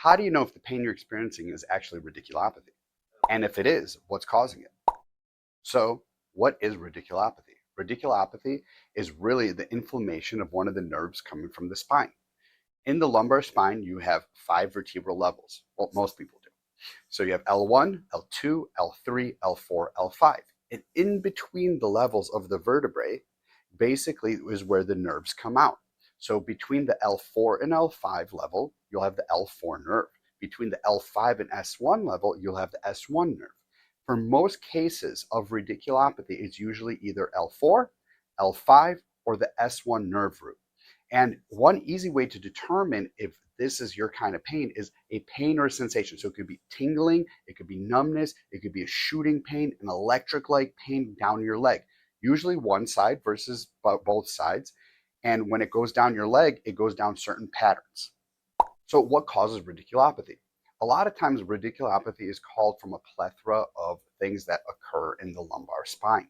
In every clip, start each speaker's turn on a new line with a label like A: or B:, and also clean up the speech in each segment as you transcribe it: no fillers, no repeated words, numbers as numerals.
A: How do you know if the pain you're experiencing is actually radiculopathy? And if it is, what's causing it? So, what is radiculopathy? Radiculopathy is really the inflammation of one of the nerves coming from the spine. In the lumbar spine, you have 5 vertebral levels. Well, most people do. So you have L1, L2, L3, L4, L5. And in between the levels of the vertebrae, basically is where the nerves come out. So between the L4 and L5 level, you'll have the L4 nerve. Between the L5 and S1 level, you'll have the S1 nerve. For most cases of radiculopathy, it's usually either L4, L5, or the S1 nerve root. And one easy way to determine if this is your kind of pain is a pain or a sensation. So it could be tingling, it could be numbness, it could be a shooting pain, an electric-like pain down your leg. Usually one side versus both sides. And when it goes down your leg, it goes down certain patterns. So what causes radiculopathy? A lot of times radiculopathy is called from a plethora of things that occur in the lumbar spine.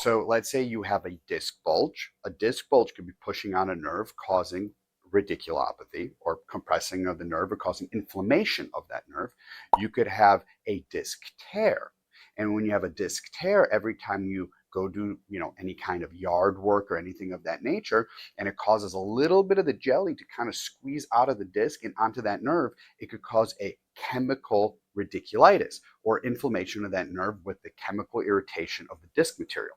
A: So let's say you have a disc bulge. A disc bulge could be pushing on a nerve, causing radiculopathy, or compressing of the nerve, or causing inflammation of that nerve. You could have a disc tear. And when you have a disc tear, every time you go do any kind of yard work or anything of that nature, and it causes a little bit of the jelly to kind of squeeze out of the disc and onto that nerve, it could cause a chemical radiculitis, or inflammation of that nerve with the chemical irritation of the disc material.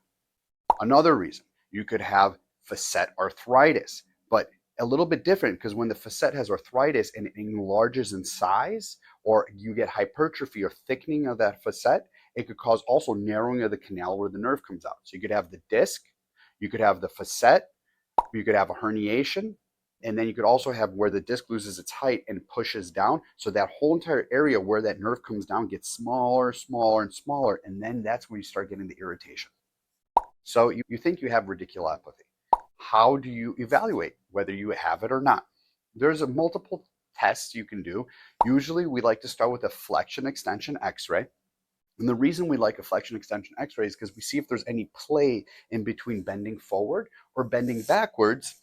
A: Another reason, you could have facet arthritis, but a little bit different, because when the facet has arthritis and it enlarges in size, or you get hypertrophy or thickening of that facet, it could cause also narrowing of the canal where the nerve comes out. So you could have the disc, you could have the facet, you could have a herniation, and then you could also have where the disc loses its height and pushes down. So that whole entire area where that nerve comes down gets smaller, smaller, and smaller. And then that's when you start getting the irritation. So you think you have radiculopathy. How do you evaluate whether you have it or not? There's multiple tests you can do. Usually we like to start with a flexion extension x-ray. And the reason we like a flexion extension x-ray is because we see if there's any play in between bending forward or bending backwards,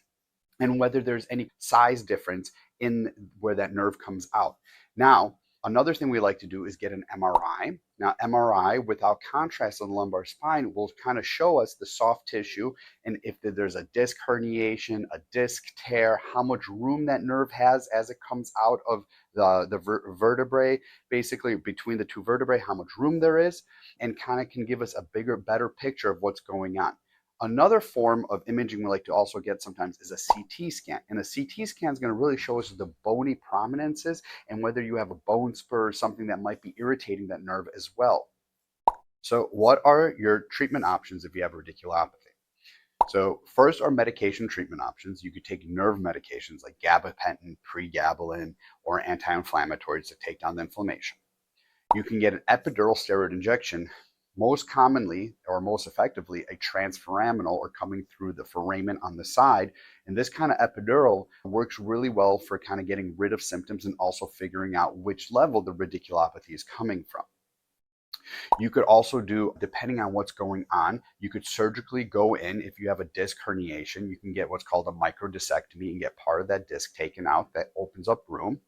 A: and whether there's any size difference in where that nerve comes out. Now, another thing we like to do is get an MRI. Now, MRI without contrast on the lumbar spine will kind of show us the soft tissue, and if there's a disc herniation, a disc tear, how much room that nerve has as it comes out of the vertebrae, basically between the two vertebrae, how much room there is, and kind of can give us a bigger, better picture of what's going on. Another form of imaging we like to also get sometimes is a CT scan. And a CT scan is going to really show us the bony prominences and whether you have a bone spur or something that might be irritating that nerve as well. So what are your treatment options if you have radiculopathy? So first are medication treatment options. You could take nerve medications like gabapentin, pregabalin, or anti-inflammatories to take down the inflammation. You can get an epidural steroid injection, most commonly or most effectively a transforaminal, or coming through the foramen on the side. And this kind of epidural works really well for kind of getting rid of symptoms and also figuring out which level the radiculopathy is coming from. You could also do, depending on what's going on, you could surgically go in. If you have a disc herniation, you can get what's called a microdiscectomy and get part of that disc taken out. That opens up room.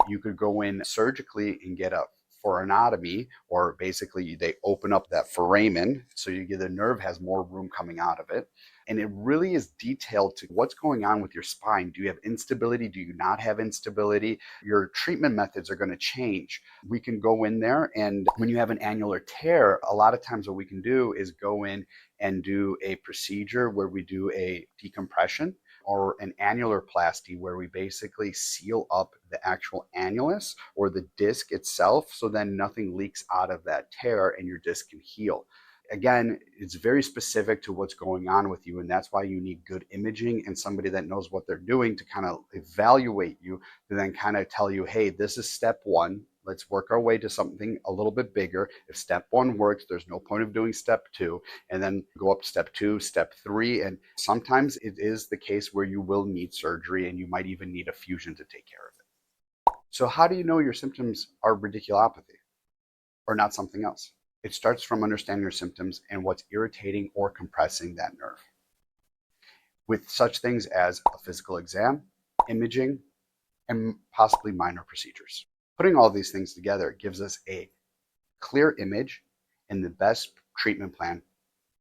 A: You could go in surgically and get a foraminotomy, or basically they open up that foramen so you get the nerve has more room coming out of it. And it really is detailed to what's going on with your spine. Do you have instability? Do you not have instability? Your treatment methods are going to change. We can go in there, and when you have an annular tear, a lot of times what we can do is go in and do a procedure where we do a decompression, or an annuloplasty, where we basically seal up the actual annulus or the disc itself, so then nothing leaks out of that tear and your disc can heal. Again, it's very specific to what's going on with you, and that's why you need good imaging and somebody that knows what they're doing to kind of evaluate you, to then kind of tell you, hey, this is step one. Let's work our way to something a little bit bigger. If step one works, there's no point of doing step two, and then go up to step two, step three. And sometimes it is the case where you will need surgery, and you might even need a fusion to take care of it. So how do you know your symptoms are radiculopathy or not something else? It starts from understanding your symptoms and what's irritating or compressing that nerve, with such things as a physical exam, imaging, and possibly minor procedures. Putting all these things together gives us a clear image and the best treatment plan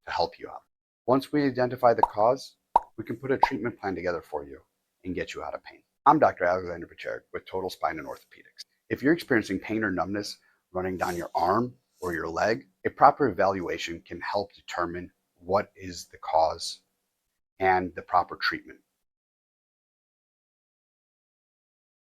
A: to help you out. Once we identify the cause, we can put a treatment plan together for you and get you out of pain. I'm Dr. Aleksander Pecherek with Total Spine and Orthopedics. If you're experiencing pain or numbness running down your arm or your leg, a proper evaluation can help determine what is the cause and the proper treatment.